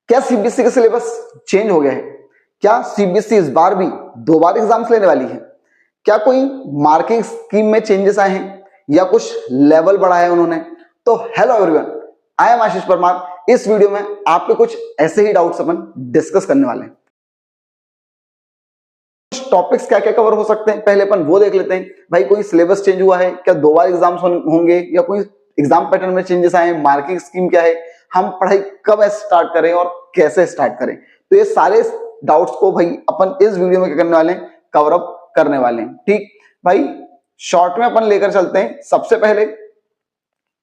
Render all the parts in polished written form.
क्या सीबीएसई का syllabus change हो गया है? क्या सीबीएसई इस बार भी 2 बार एग्जाम्स लेने वाली है? क्या कोई मार्किंग स्कीम में चेंजेस आए हैं या कुछ लेवल बढ़ाया है उन्होंने? तो हेलो एवरीवन, आई एम आशीष परमार। इस वीडियो में आपके कुछ ऐसे ही डाउट्स अपन डिस्कस करने वाले हैं। टॉपिक्स क्या क्या कवर हो सकते हैं पहले अपन वो देख लेते हैं। भाई कोई सिलेबस चेंज हुआ है क्या? 2 बार एग्जाम्स होंगे या कोई एग्जाम पैटर्न में चेंजेस आए हैं? मार्किंग स्कीम क्या है? हम पढ़ाई कब स्टार्ट करें और कैसे स्टार्ट करें? तो ये सारे डाउट्स को भाई अपन इस वीडियो में क्या करने वाले हैं, कवर अप करने वाले हैं। ठीक भाई, शॉर्ट में अपन लेकर चलते हैं। सबसे पहले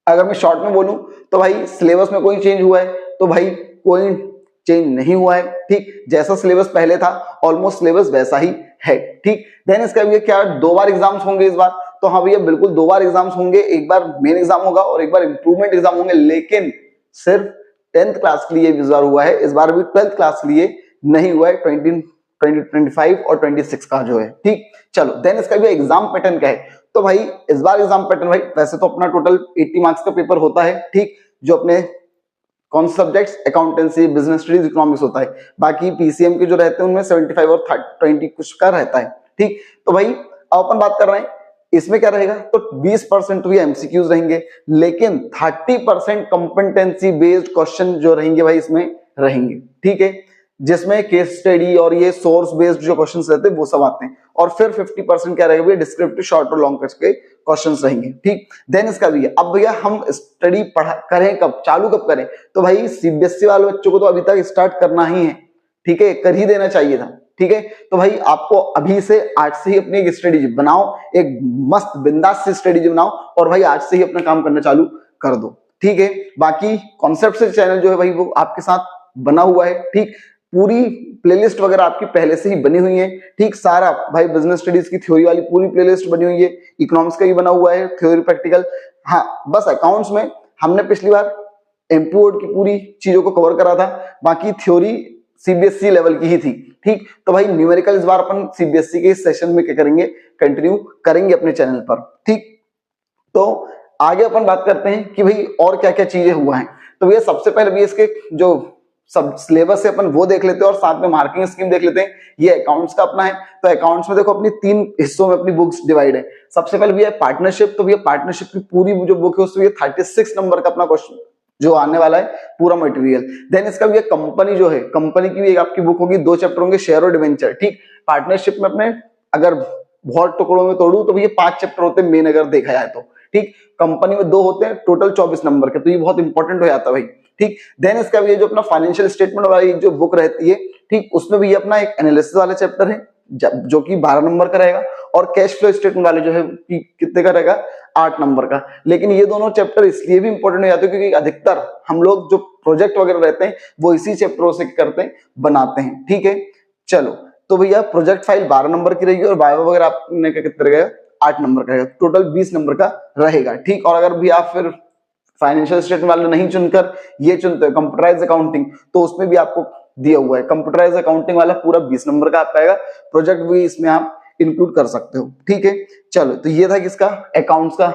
अगर मैं शॉर्ट में बोलूं तो भाई सिलेबस में कोई चेंज हुआ है? तो भाई कोई चेंज नहीं हुआ है। ठीक, जैसा सिलेबस पहले था ऑलमोस्ट सिलेबस वैसा ही है। ठीक, देन इसका भी क्या 2 बार एग्जाम्स होंगे इस बार? तो हाँ भैया बिल्कुल 2 बार एग्जाम्स होंगे। एक बार मेन एग्जाम होगा और एक बार इंप्रूवमेंट एग्जाम होंगे, लेकिन सिर्फ 10th क्लास के लिए इस बार हुआ है। इस बार भी 12th क्लास के लिए नहीं हुआ है। 2025 और 26 का जो है। ठीक, चलो देन इसका भी एग्जाम पैटर्न क्या है? तो भाई इस बार एग्जाम पैटर्न भाई वैसे तो अपना टोटल 80 मार्क्स का पेपर होता है। ठीक, जो अपने कौन से subjects, accountancy, business studies, economics होता है। बाकी पीसीएम के जो रहते हैं उनमें 75 और 20 कुछ का रहता है। ठीक, तो भाई अब अपन बात कर रहे हैं इसमें क्या रहेगा? तो 20% तो ये एमसीक्यूज रहेंगे, लेकिन 30% कॉम्पिटेंसी बेस्ड क्वेश्चन जो रहेंगे भाई इसमें रहेंगे। ठीक है, जिसमें केस स्टडी और ये सोर्स बेस्ड जो क्वेश्चंस रहते हैं वो सब आते हैं। और फिर 50% क्या रहेगा भैया? डिस्क्रिप्टिव, शॉर्ट और लॉन्ग के क्वेश्चंस रहेंगे। ठीक, देन इसका भी है। अब भैया हम स्टडी पढ़ा करें कब, चालू कब करें? तो भाई सीबीएसई वाले बच्चों को तो अभी तक स्टार्ट करना ही है। ठीक है, कर ही देना चाहिए था। ठीक है, तो भाई आपको अभी से आज से ही अपनी एक स्ट्रेटेजी बनाओ, एक मस्त बिंदास सी स्ट्रेटेजी बनाओ और भाई आज से ही अपना काम करना चालू कर दो। ठीक है, बाकी कॉन्सेप्ट से चैनल जो है भाई वो आपके साथ बना हुआ है। ठीक, पूरी प्लेलिस्ट वगैरह आपकी पहले से ही बनी हुई है। ठीक, सारा भाई बिजनेस स्टडीज की थ्योरी वाली पूरी प्लेलिस्ट बनी हुई है, इकोनॉमिक्स का भी बना हुआ है, थ्योरी प्रैक्टिकल। हाँ, बस अकाउंट्स में हमने पिछली बार एमपीओड की पूरी चीजों को कवर करा था, बाकी थ्योरी सीबीएसई लेवल की ही थी। ठीक, तो भाई न्यूमेरिकल इस बार अपन सीबीएसई के सेशन में क्या करेंगे, कंटिन्यू करेंगे अपने चैनल पर। ठीक, तो आगे अपन बात करते हैं कि भाई और क्या क्या चीजें हुआ है। तो भैया सबसे पहले भी इसके जो सब सिलेबस है अपन वो देख लेते हैं और साथ में मार्किंग स्कीम देख लेते हैं। ये अकाउंट्स का अपना है, तो अकाउंट्स में देखो अपनी 3 हिस्सों में अपनी बुक्स डिवाइड है। सबसे पहले भैया पार्टनरशिप। तो भैया पार्टनरशिप की पूरी जो बुक है उसमें 36 नंबर का अपना क्वेश्चन जो आने वाला है, पूरा मटेरियल। देन इसका भी कंपनी जो है, कंपनी की भी एक आपकी बुक होगी, 2 चैप्टर होंगे, शेयर और डिवेंचर। ठीक, पार्टनरशिप में अपने अगर बहुत टुकड़ों में तोड़ू तो ये 5 चैप्टर होते हैं मेन, अगर देखा जाए तो। ठीक, कंपनी में 2 होते हैं, टोटल 24 नंबर के, तो ये बहुत इंपॉर्टेंट हो जाता है भाई। ठीक, देन इसका भी जो अपना फाइनेंशियल स्टेटमेंट वाली जो बुक रहती है, ठीक, उसमें भी अपना एक एनालिसिस वाला चैप्टर है जो कि 12 नंबर का रहेगा, और कैश फ्लो स्टेटमेंट वाले जो है कितने का रहेगा, 8 नंबर का। लेकिन ये दोनों चैप्टर इसलिए भी इंपॉर्टेंट हो जाते हैं क्योंकि अधिकतर हम लोग जो प्रोजेक्ट वगैरह रहते हैं वो इसी चैप्टरों से करते हैं, बनाते हैं। ठीक है, चलो तो भैया प्रोजेक्ट फाइल 12 नंबर की रहेगी और वाइवा वगैरह आपने कितना रहेगा, 8 नंबर का रहेगा, टोटल 20 नंबर का रहेगा। ठीक, और अगर भी आप फिर फाइनेंशियल स्टेटमेंट वाले नहीं चुनकर ये चुनते हो कंप्यूटराइज अकाउंटिंग, तो उसमें भी आपको दिया हुआ है कंप्यूटराइज अकाउंटिंग वाला पूरा 20 नंबर का आपका आएगा। प्रोजेक्ट भी इसमें आप इंक्लूड कर सकते हो। ठीक है, चलो तो ये था किसका, अकाउंट्स का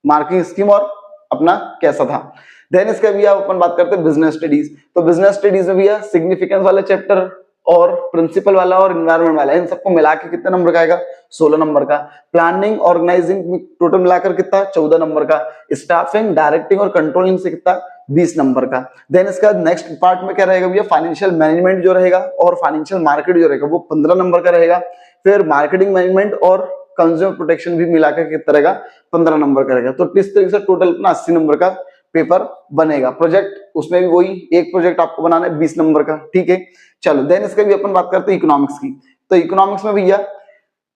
मार्किंग स्कीम और अपना कैसा था। देन इसका भी आप अपन बात करते हैं बिजनेस स्टडीज। तो बिजनेस स्टडीज में भी सिग्निफिकेंस वाला चैप्टर और प्रिंसिपल वाला और एनवायरमेंट वाला, इन सबको मिला के कितने नंबर का आएगा, 16 नंबर का। प्लानिंग ऑर्गेनाइजिंग टोटल मिलाकर कितना, 14 नंबर का। स्टाफिंग, डायरेक्टिंग और कंट्रोलिंग से कितना, 20 नंबर का। देन इसका नेक्स्ट पार्ट में क्या रहेगा भैया, फाइनेंशियल मैनेजमेंट जो रहेगा और फाइनेंशियल मार्केट जो रहेगा वो 15 नंबर का रहेगा। फिर मार्केटिंग मैनेजमेंट और कंज्यूमर प्रोटेक्शन भी मिलाकर कितना रहेगा, 15 नंबर का रहेगा। तो इस तरीके से टोटल अपना 80 नंबर का पेपर बनेगा। प्रोजेक्ट उसमें भी वही एक प्रोजेक्ट आपको बनाना है 20 नंबर का। ठीक है, चलो देन इसका भी अपन बात करते हैं इकोनॉमिक्स की। तो इकोनॉमिक्स में भैया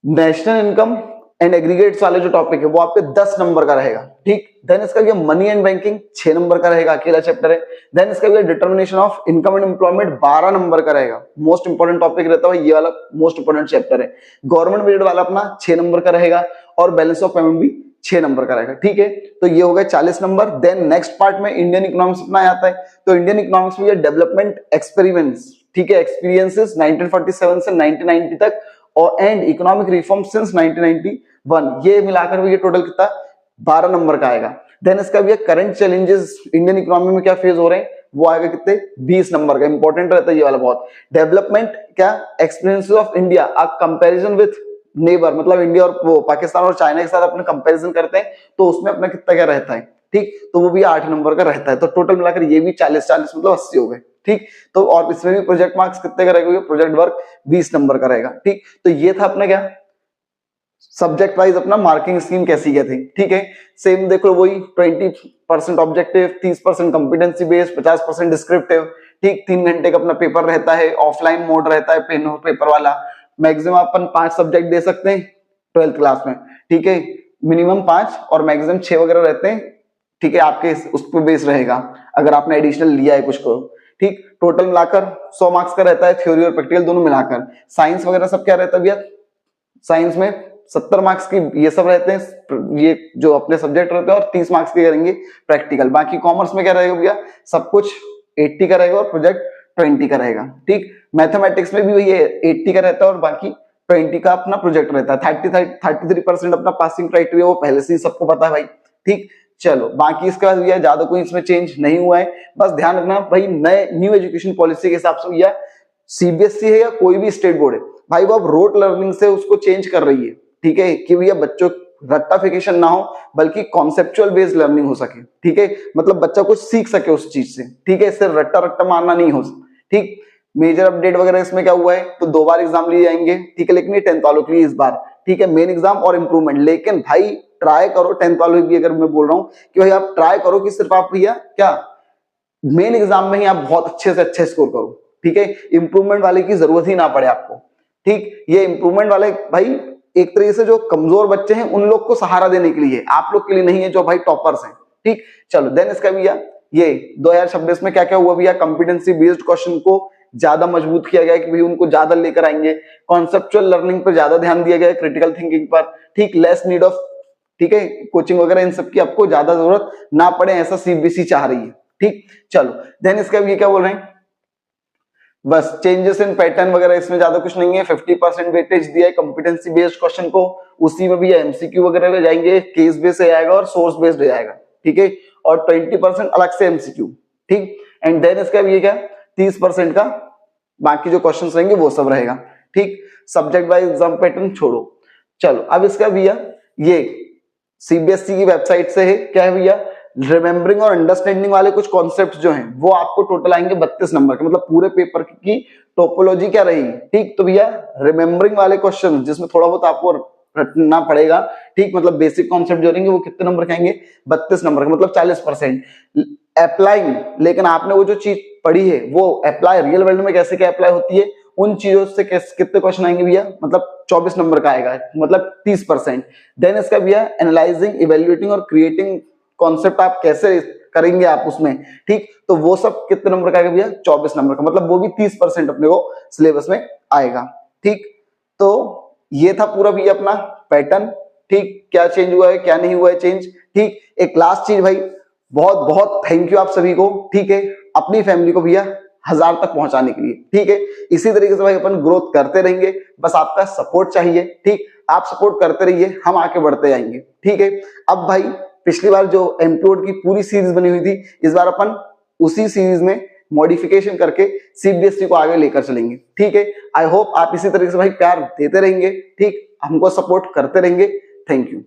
नेशनल इनकम एंड एग्रीगेट्स वाले जो टॉपिक है वो आपके 10 नंबर का रहेगा। ठीक, देन इसका भी मनी एंड बैंकिंग 6 नंबर का रहेगा, अकेला चैप्टर है। देन इसका भी determination of income and employment 12 number का रहेगा, मोस्ट इंपोर्टेंट टॉपिक रहता है ये वाला, मोस्ट इंपोर्टेंट चैप्टर है। गवर्नमेंट पीरियड वाला अपना 6 नंबर का रहेगा और बैलेंस ऑफ पेमेंट भी 6 नंबर का रहेगा। ठीक है, तो ये हो गए 40 नंबर। देन नेक्स्ट पार्ट में इंडियन इकोनॉमिक्स अपना आता है। तो इंडियन इकोनॉमिक्स में ये डेवलपमेंट एक्सपेरिमेंट्स, ठीक है, एक्सपीरियंसेस 1947 से 1990 तक और एंड इकोनॉमिक रिफॉर्म सिंस 1991, ये मिलाकर भी ये टोटल कितना, 12 नंबर का आएगा। देन इसका भी करंट चैलेंजेस इंडियन इकोनॉमी में क्या फेस हो रहे हैं, वो आएगा कितने 20 नंबर का। इंपॉर्टेंट रहता है ये वाला बहुत। डेवलपमेंट क्या, experiences of India a comparison with neighbour, मतलब इंडिया और वो पाकिस्तान और चाइना के साथ अपने कंपैरिजन करते हैं तो उसमें अपना कितना क्या रहता है, ठीक, तो वो भी 8 नंबर का रहता है। तो टोटल मिलाकर ये भी 40 मतलब 80 हो गए, ठीक। तो और इसमें भी प्रोजेक्ट मार्क्स कितने का रहेगा, प्रोजेक्ट वर्क 20 नंबर का रहेगा, ठीक। तो ये था अपना क्या सब्जेक्ट वाइज अपना मार्किंग स्कीम कैसी क्या थी, ठीक है। सेम देख लो वही 20% ऑब्जेक्टिव, 30% कॉम्पिटेंसी बेस्ड, 50% डिस्क्रिप्टिव, ठीक। 3 घंटे का अपना पेपर रहता है, ऑफलाइन मोड रहता है, पेन और पेपर वाला। मैक्सिमम अपन 5 सब्जेक्ट दे सकते हैं 12th क्लास में, ठीक है। मिनिमम 5 और मैक्सिमम 6 वगैरह रहते हैं, ठीक है। आपके उस पर बेस रहेगा अगर आपने एडिशनल लिया है कुछ को, ठीक। टोटल मिलाकर 100 मार्क्स का रहता है, थ्योरी और प्रैक्टिकल दोनों मिलाकर। साइंस वगैरह सब क्या रहता है भैया, साइंस में 70 मार्क्स की ये सब रहते हैं, ये जो अपने सब्जेक्ट रहते हैं, और 30 मार्क्स के करेंगे प्रैक्टिकल। बाकी कॉमर्स में क्या रहेगा भैया, सब कुछ 80 का रहेगा और प्रोजेक्ट 20 का रहेगा, ठीक। मैथमेटिक्स में भी वही है, 80 का रहता है और बाकी 20 का अपना प्रोजेक्ट रहता है। 33% अपना पासिंग क्राइटेरिया वो पहले से ही सबको पता है भाई, ठीक। चलो बाकी इसके बाद भैया ज्यादा कोई इसमें चेंज नहीं हुआ है। बस ध्यान रखना भाई, नए न्यू एजुकेशन पॉलिसी के हिसाब से भैया सीबीएसई है या कोई भी स्टेट बोर्ड है भाई, वो अब रोट लर्निंग से उसको चेंज कर रही है, ठीक है, कि भैया बच्चों रट्टाफिकेशन ना हो बल्कि कॉन्सेप्चुअल बेस्ड लर्निंग हो सके, ठीक है। मतलब बच्चा कुछ सीख सके उस चीज से, ठीक है, सिर्फ रट्टा रट्टा मारना नहीं हो, ठीक। मेजर अपडेट वगैरह इसमें क्या हुआ है, तो 2 बार एग्जाम लिए जाएंगे, ठीक है, लेकिन ये 10th वालों के लिए इस बार, ठीक है, मेन एग्जाम और इंप्रूवमेंट। लेकिन भाई ट्राई करो 10th वालों की, अगर मैं बोल रहा हूँ कि भाई आप ट्राई करो कि सिर्फ आप भैया क्या मेन एग्जाम में ही आप बहुत अच्छे से अच्छे स्कोर करो, ठीक है। इंप्रूवमेंट वाले की जरूरत ही ना पड़े आपको, ठीक। ये इंप्रूवमेंट वाले भाई एक तरीके से जो कमजोर बच्चे हैं उन लोग को सहारा देने के लिए, आप लोग के लिए नहीं है जो भाई टॉपर्स हैं, ठीक। चलो देन इसका भैया ये 2026 में क्या क्या हुआ भैया, कॉम्पिटेंसी बेस्ड क्वेश्चन को ज्यादा मजबूत किया गया कि भाई उनको ज्यादा लेकर आएंगे। कॉन्सेप्चुअल लर्निंग पर ज्यादा ध्यान दिया गया, क्रिटिकल थिंकिंग पर, ठीक। लेस नीड ऑफ, ठीक है, कोचिंग वगैरह इन सब की आपको ज्यादा जरूरत ना पड़े, ऐसा सीबीएसई चाह रही है, ठीक। चलो देन इसका ये क्या बोल रहे हैं, बस चेंजेस इन पैटर्न वगैरह इसमें ज्यादा कुछ नहीं है। 50% वेटेज दिया है कॉम्पिटेंसी बेस्ड क्वेश्चन को, उसी में भी एमसीक्यू वगैरह में जाएंगे, केस बेस्ड आएगा और सोर्स बेस्ड आएगा, ठीक है। और 20% अलग से एमसीक्यू, ठीक। एंड देन इसका भी ये क्या 30% का बाकी जो क्वेश्चंस रहेंगे वो सब रहेगा, ठीक। सब्जेक्ट वाइज एग्जाम पैटर्न छोड़ो। चलो अब इसका भैया ये सीबीएसई की वेबसाइट से है, क्या है भैया, रिमेम्बरिंग और अंडरस्टैंडिंग वाले कुछ कॉन्सेप्ट जो हैं वो आपको टोटल आएंगे 32 नंबर के, मतलब पूरे पेपर की टोपोलॉजी क्या रहेगी, ठीक। तो भैया रिमेम्बरिंग वाले क्वेश्चन जिसमें थोड़ा बहुत आपको रटना पड़ेगा, ठीक, मतलब बेसिक कॉन्सेप्ट जो रहेंगे वो कितने नंबर के आएंगे 32 नंबर के, मतलब 40%। अप्लाइंग, लेकिन आपने वो जो चीज पढ़ी है वो अप्लाई रियल वर्ल्ड में कैसे क्या अप्लाई होती है, उन चीजों से कितने क्वेश्चन आएंगे भैया, मतलब 24 नंबर का आएगा, मतलब 30%। देन इसका भैया एनालाइजिंग, इवेल्युएटिंग और क्रिएटिंग कॉन्सेप्ट आप कैसे करेंगे आप उसमें, ठीक, तो वो सब कितने नंबर का आएगा भैया 24 नंबर का, मतलब वो भी 30% अपने को सिलेबस में आएगा, ठीक। तो ये था पूरा भैया अपना पैटर्न, ठीक, क्या चेंज हुआ है क्या नहीं हुआ है चेंज, ठीक। एक लास्ट चीज भाई, बहुत बहुत थैंक यू आप सभी को, ठीक है, अपनी फैमिली को भैया 1000 तक पहुंचाने के लिए, ठीक है। इसी तरीके से भाई अपन ग्रोथ करते रहेंगे, बस आपका सपोर्ट चाहिए, ठीक। आप सपोर्ट करते रहिए, हम आके बढ़ते जाएंगे, ठीक है। अब भाई पिछली बार जो एमपीओड की पूरी सीरीज बनी हुई थी, इस बार अपन उसी सीरीज में मॉडिफिकेशन करके सीबीएसई को आगे लेकर चलेंगे, ठीक है। आई होप आप इसी तरीके से भाई प्यार देते रहेंगे, ठीक, हमको सपोर्ट करते रहेंगे। Thank you.